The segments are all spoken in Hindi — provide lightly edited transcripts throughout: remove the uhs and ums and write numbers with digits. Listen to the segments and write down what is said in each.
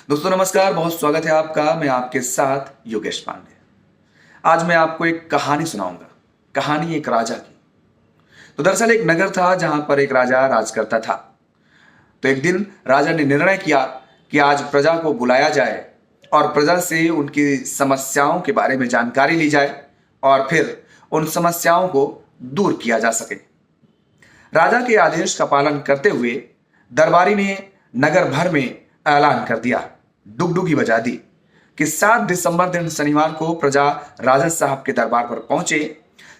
दोस्तों नमस्कार, बहुत स्वागत है आपका। मैं आपके साथ योगेश पांडे। आज मैं आपको एक कहानी सुनाऊंगा। कहानी एक राजा की। तो दरअसल एक नगर था जहां पर एक राजा राज करता था। तो एक दिन राजा ने निर्णय किया कि आज प्रजा को बुलाया जाए और प्रजा से उनकी समस्याओं के बारे में जानकारी ली जाए और फिर उन समस्याओं को दूर किया जा सके। राजा के आदेश का पालन करते हुए दरबारी ने नगर भर में ऐलान कर दिया, डुगडुगी बजा दी कि 7 दिसंबर दिन शनिवार को प्रजा राजा साहब के दरबार पर पहुंचे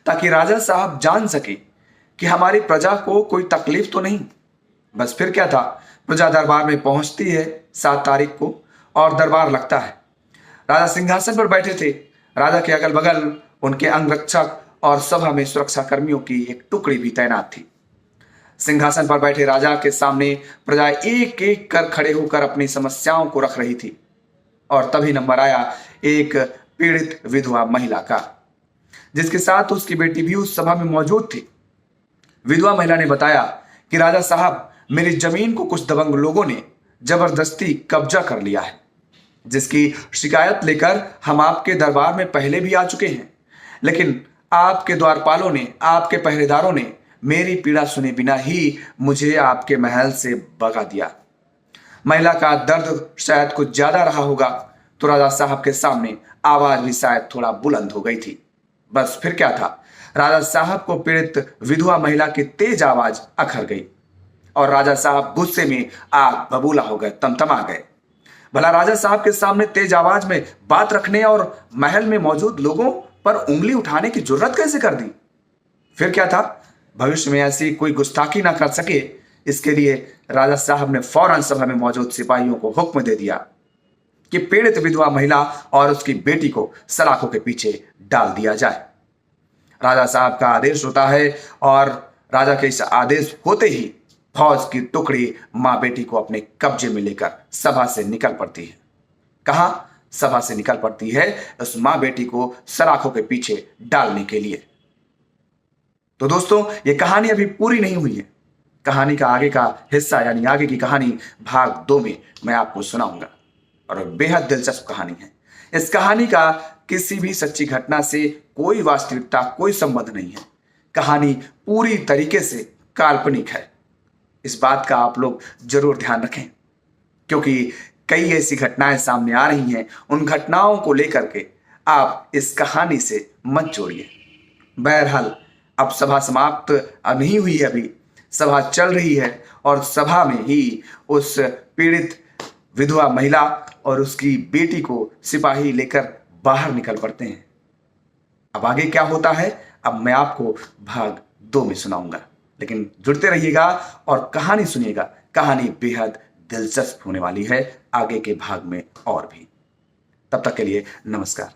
ताकि राजा साहब जान सके कि हमारी प्रजा को कोई तकलीफ तो नहीं। बस फिर क्या था, प्रजा दरबार में पहुंचती है 7 तारीख को और दरबार लगता है। राजा सिंहासन पर बैठे थे। राजा के अगल बगल उनके अंगरक्षक और सभा में सुरक्षा कर्मियों की एक टुकड़ी भी तैनात थी। सिंहासन पर बैठे राजा के सामने प्रजा एक एक कर खड़े होकर अपनी समस्याओं को रख रही थी और तभी नंबर आया एक पीड़ित विधवा महिला का, जिसके साथ उसकी बेटी भी उस सभा में मौजूद थी। विधवा महिला ने बताया कि राजा साहब, मेरी जमीन को कुछ दबंग लोगों ने जबरदस्ती कब्जा कर लिया है, जिसकी शिकायत लेकर हम आपके दरबार में पहले भी आ चुके हैं, लेकिन आपके द्वारपालों ने, आपके पहरेदारों ने मेरी पीड़ा सुने बिना ही मुझे आपके महल से भगा दिया। महिला का दर्द शायद कुछ ज्यादा रहा होगा तो राजा साहब के सामने आवाज भी शायद थोड़ा बुलंद हो गई थी। बस फिर क्या था, राजा साहब को पीड़ित विधवा महिला की तेज आवाज अखर गई और राजा साहब गुस्से में आग बबूला हो गए, तमतमा गए। भला राजा साहब के सामने तेज आवाज में बात रखने और महल में मौजूद लोगों पर उंगली उठाने की जुर्रत कैसे कर दी? फिर क्या था, भविष्य में ऐसी कोई गुस्ताखी ना कर सके, इसके लिए राजा साहब ने फौरन सभा में मौजूद सिपाहियों को हुक्म दे दिया कि पीड़ित विधवा महिला और उसकी बेटी को सलाखों के पीछे डाल दिया जाए। राजा साहब का आदेश होता है और राजा के इस आदेश होते ही फौज की टुकड़ी मां बेटी को अपने कब्जे में लेकर सभा से निकल पड़ती है। कहां? सभा से निकल पड़ती है उस मां बेटी को सलाखों के पीछे डालने के लिए। तो दोस्तों, ये कहानी अभी पूरी नहीं हुई है। कहानी का आगे का हिस्सा यानी आगे की कहानी भाग 2 में मैं आपको सुनाऊंगा और बेहद दिलचस्प कहानी है। इस कहानी का किसी भी सच्ची घटना से कोई वास्तविकता, कोई संबंध नहीं है। कहानी पूरी तरीके से काल्पनिक है। इस बात का आप लोग जरूर ध्यान रखें, क्योंकि कई ऐसी घटनाएं सामने आ रही हैं। उन घटनाओं को लेकर के आप इस कहानी से मत जोड़िए। बहरहाल अब सभा समाप्त नहीं हुई है, अभी सभा चल रही है और सभा में ही उस पीड़ित विधवा महिला और उसकी बेटी को सिपाही लेकर बाहर निकल पड़ते हैं। अब आगे क्या होता है, अब मैं आपको भाग 2 में सुनाऊंगा, लेकिन जुड़ते रहिएगा और कहानी सुनिएगा। कहानी बेहद दिलचस्प होने वाली है आगे के भाग में और भी। तब तक के लिए नमस्कार।